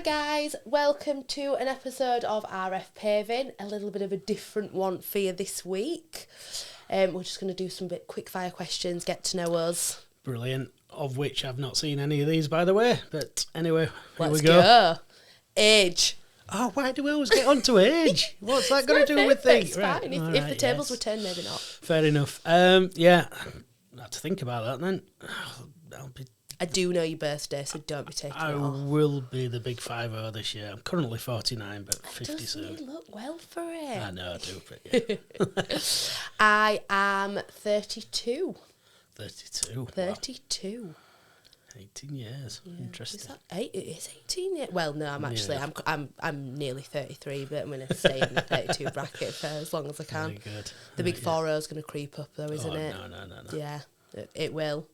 guys, welcome to an episode of RF Paving, a little bit of a different one for you this week. We're just going to do some bit quickfire questions, get to know us. Brilliant, of which I've not seen any of these, by the way, but anyway, here Let's we go. Age. Oh, why do we always get onto age? What's that got to do with things? It's fine. If the tables were turned, maybe not. Fair enough. Yeah, I have to think about that then. I do know your birthday, so don't be taking it off. I will be the big 50 this year. I'm currently 49, but 50 soon. Doesn't look well for it? I know I do, but yeah. I am 32. 32. 32. Wow. 18 years. Yeah. Interesting. Is that 8? It is 18 years. Well, no, I'm nearly 33, but I'm going to stay in the 32 bracket for as long as I can. Very good. The big 40 is going to creep up, though, isn't it? No. Yeah, it will.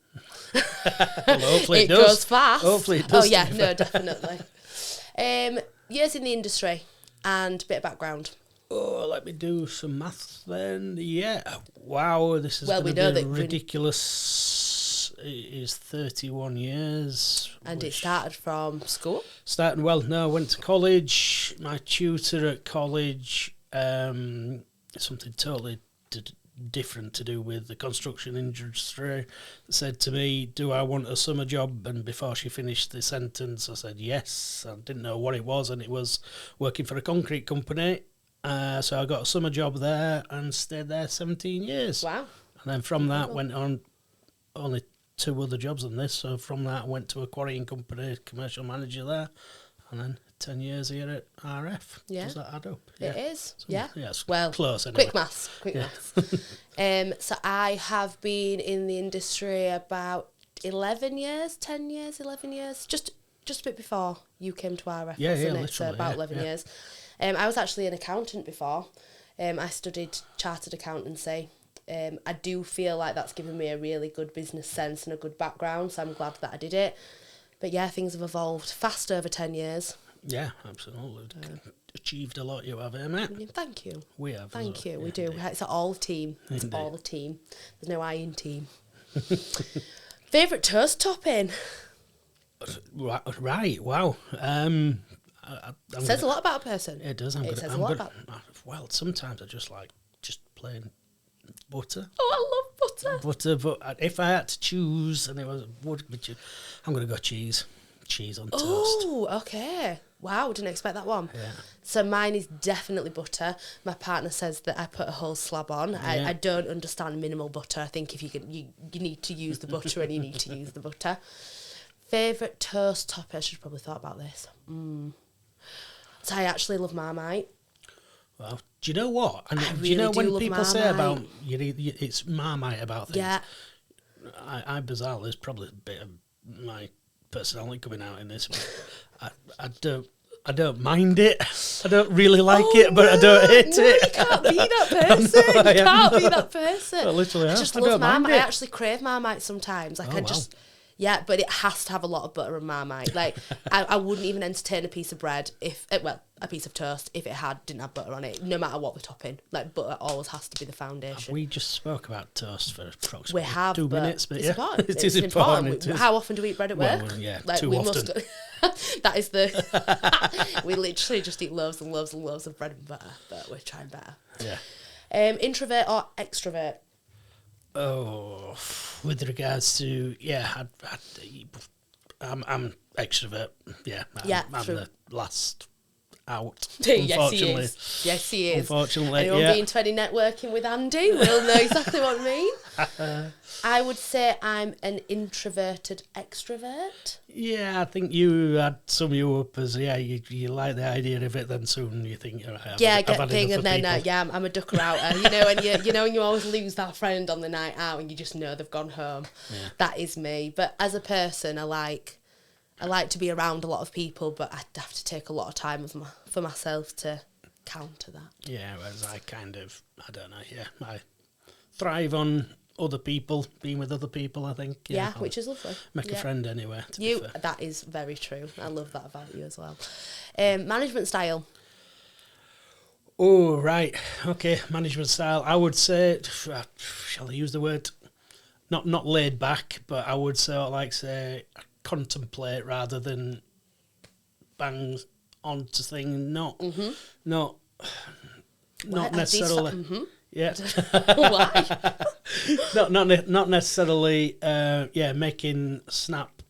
Well, hopefully it does. Goes fast. Hopefully it does. Oh yeah, no, definitely. Years in the industry and a bit of background. Oh, let me do some maths then. Yeah. Wow, this is going to be ridiculous. It is 31 years. And it started from school? I went to college. My tutor at college, something totally different to do with the construction industry, said to me, do I want a summer job? And before she finished the sentence, I said yes. I didn't know what it was, and it was working for a concrete company. So I got a summer job there and stayed there 17 years. Wow. And then from that went on only 2 other jobs than this. So from that I went to a quarrying company, commercial manager there, and then 10 years here at RF. Yeah. Does that add up? It is. Yeah. Yes. Well, close anyway. Quick maths. So I have been in the industry about 11 years, 10 years, 11 years, just a bit before you came to RF. Yeah, literally. So about 11 years. I was actually an accountant before. I studied chartered accountancy. I do feel like that's given me a really good business sense and a good background, so I'm glad that I did it. But yeah, things have evolved fast over 10 years. Yeah, absolutely. Achieved a lot, you have, mate. Thank you. We have. Thank you. Yeah, We do. Indeed. It's all team. It's Indeed. all the team. There's no I in team. Favourite toast topping? Right. Wow. Says a lot about a person. It does. Well, sometimes I just like plain butter. Oh, I love butter. But if I had to choose, and it was I'm going to go cheese. Cheese on toast. Oh, okay. Wow, didn't expect that one. Yeah. So mine is definitely butter. My partner says that I put a whole slab on. Yeah. I don't understand minimal butter. I think if you need to use the butter and you need to use the butter. Favourite toast topping? I should have probably thought about this. So I actually love Marmite. Well, do you know what? And I do you know really when do people love say about Marmite. it's Marmite about things? Yeah. I bizarre. There's probably a bit of my personality coming out in this. But I don't mind it. I don't really like it, but I don't hate it. You can't be that person. You can't be that person. I literally I have. just I love don't mind Marmite. I it. actually crave Marmite sometimes. Like Oh, wow. Yeah, but it has to have a lot of butter and Marmite. Like, I wouldn't even entertain a piece of bread a piece of toast if it didn't have butter on it, no matter what the topping. Like, butter always has to be the foundation. We just spoke about toast for approximately We have 2 minutes, but it's yeah, important. it is important. How often do we eat bread at work? Well, yeah, like, too often. That is the... we literally just eat loaves and loaves and loaves of bread and butter, but we're trying better. Yeah. Introvert or extrovert? Oh, with regards to I'm extrovert. Yeah, I'm true. the last out. Yes, he is. Yes, he is. Unfortunately, anyone being 20 networking with Andy will know exactly what I mean. I would say I'm an introverted extrovert. Yeah, I think you had sum you up as you like the idea of it. Then soon you think get thing, and then I'm a ducker outer. When you always lose that friend on the night out, and you just know they've gone home. Yeah. That is me. But as a person, I like to be around a lot of people, but I'd have to take a lot of time for myself to counter that. Yeah, whereas I don't know. Yeah, I thrive on other people, being with other people, I think. Yeah, which is lovely. Make a friend anywhere. That is very true. I love that about you as well. Management style. Oh, right. Okay, management style. I would say, shall I use the word, not laid back, but I would say contemplate rather than bang onto things, not Why- necessarily. Yeah, Why? not necessarily. Making snap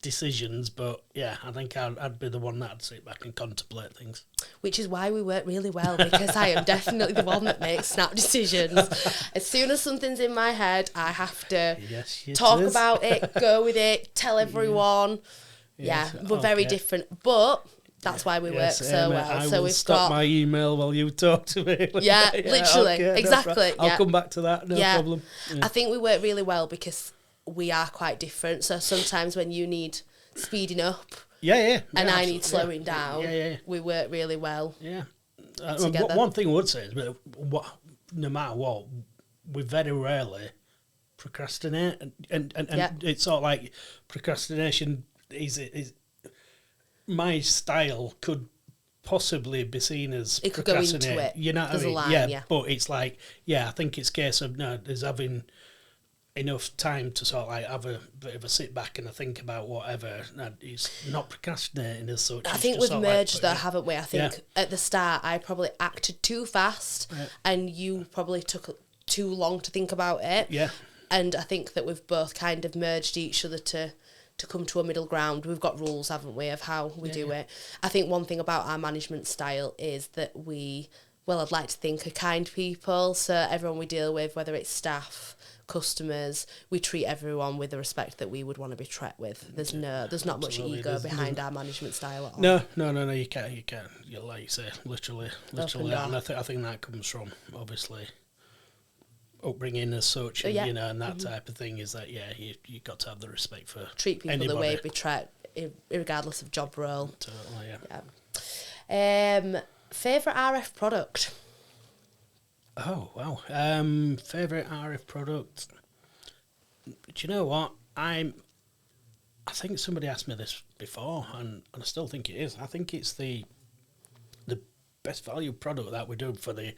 decisions, but yeah, I think I'd be the one that'd sit back and contemplate things. Which is why we work really well, because I am definitely the one that makes snap decisions. As soon as something's in my head, I have to talk about it, go with it, tell everyone. Yes. Yeah, we're very different, but that's why we work so well. I So will we've stop got my email while you talk to me. Yeah, literally, okay, exactly. I'll come back to that, no problem. I think we work really well because we are quite different. So sometimes when you need speeding up and I need slowing down, we work really well together. One thing I would say is that no matter what, we very rarely procrastinate, and it's sort of like procrastination is my style could possibly be seen as it could go procrastinate. into it. You know what There's I mean? a line, But it's like, I think it's a case of there's having enough time to sort of like have a bit of a sit back and a think about whatever. It's not procrastinating as such. I think we've merged though, haven't we? I think at the start I probably acted too fast and you probably took too long to think about it. Yeah. And I think that we've both kind of merged each other to come to a middle ground. We've got rules, haven't we, of how we do it. I think one thing about our management style is that I'd like to think are kind people. So everyone we deal with, whether it's staff, customers, we treat everyone with the respect that we would want to be treated with. There's not much ego behind our management style at all. No, you can't. You're like you say, literally. And I think that comes from obviously upbringing as such, and, and that type of thing is that you got to have the respect for treat people anybody. The way we treat, regardless of job role. Totally, Favourite RF product? Oh wow, favourite RF product. Do you know what? I think somebody asked me this before, and I still think it is. I think it's the best value product that we do for the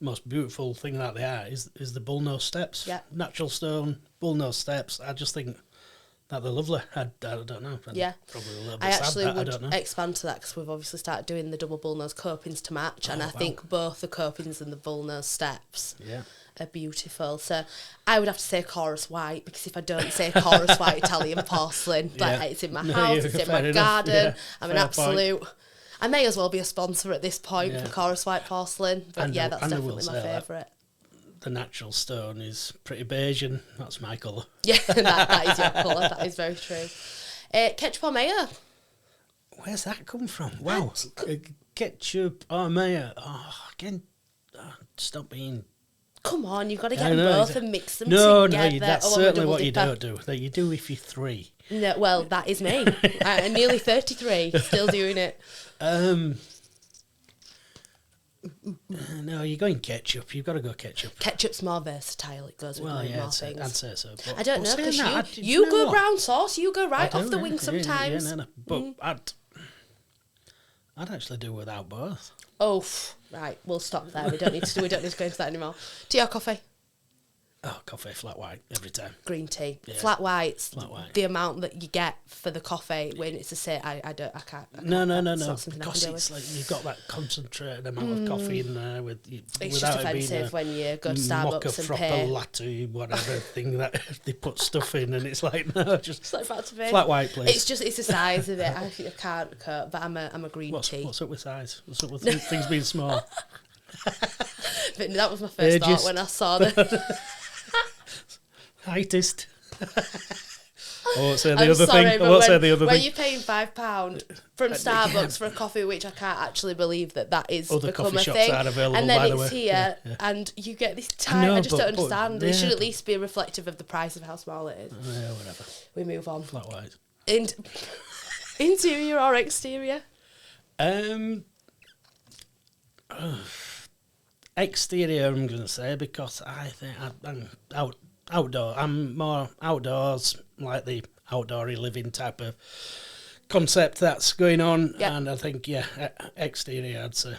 most beautiful thing that they are is the bullnose steps. Yeah. Natural stone bullnose steps. I just think that they're lovely. I don't know. Yeah. Probably a little bit I actually sad, would I don't know. expand to that because we've obviously started doing the double bullnose copings to match, and I think both the copings and the bullnose steps are beautiful. So I would have to say chorus white, because if I don't say chorus white Italian porcelain, like it's in my house, it's in my garden. I'm an absolute... I may as well be a sponsor at this point for Chorus White Porcelain, but that's definitely my favourite. The natural stone is pretty beige, and that's my colour. Yeah, that is your colour. That is very true. Ketchup or mayo? Where's that come from? Wow. Ketchup or mayo? Oh, again, stop being... Come on, you've got to get them both and mix them together. No, that's certainly what you don't do. That you do if you're 3. No, well, that is me. I'm nearly 33, still doing it. No, you're going ketchup. You've got to go ketchup. Ketchup's more versatile. It goes with more things. I'd say so. But I don't know, because you go brown sauce. You go right off the wing sometimes. Yeah, but I'd actually do without both. Oh, right. We'll stop there. We don't need to go into that anymore. Tea or coffee? Oh, coffee, flat white, every time. Green tea. Yeah. Flat whites, the amount that you get for the coffee when it's I can't. No. Because it's like you've got that concentrated amount of coffee in there it's just offensive when you go to Starbucks and pay. Latte, whatever thing that they put stuff in, and it's like, no, just it's like flat white, please. It's the size of it. I can't cope, but I'm a green tea. What's up with size? What's up with things being small? But that was my first thought when I saw the... Heightest. I won't say the other thing. When you're paying £5 from Starbucks for a coffee, which I can't actually believe that is other become coffee a shops thing, are available, and then by the it's way. here, and you get this tiny. I just don't understand. It should at least be reflective of the price of how small it is. Yeah, whatever. We move on. Flat white. Interior or exterior? Exterior, I'm going to say, because I think I'm outdoor. I'm more outdoors, like the outdoory living type of concept that's going on. Yep. And I think, exterior, I'd say.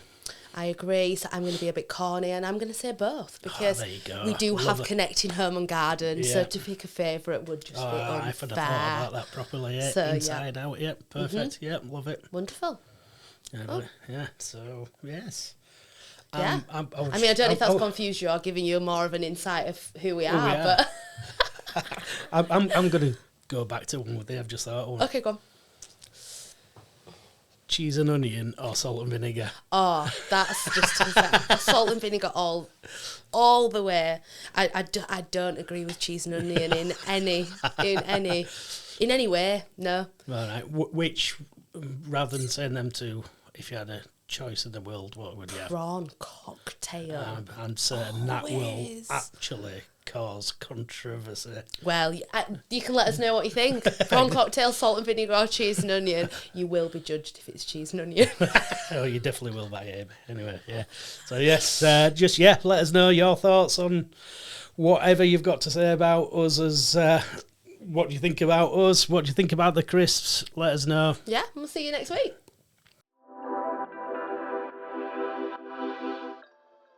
I agree. So I'm going to be a bit corny and I'm going to say both because there you go. we do Love have it. connecting home and garden. Yeah. So to pick a favourite would just be unfair. I should have thought about that properly. Yeah. So, Inside out. Yep. Perfect. Yep. Love it. Wonderful. Yeah. So yes. Yeah. I I mean, I don't know if that's confused you or giving you more of an insight of who we are, but I'm going to go back to one with you. I've just thought. okay, go on. Cheese and onion or salt and vinegar? Oh, that's just salt and vinegar all the way. I don't agree with cheese and onion in any way. No. All right. Which, rather than saying them two, if you had a choice in the world, what would you have? Prawn cocktail. I'm certain that will Always. actually cause controversy. Well, you can let us know what you think. Prawn cocktail, salt and vinegar, or cheese and onion. You will be judged if it's cheese and onion. Oh, you definitely will by Amy. Anyway, yeah. So yes, let us know your thoughts on whatever you've got to say about us. As what do you think about us? What do you think about the crisps? Let us know. Yeah, we'll see you next week.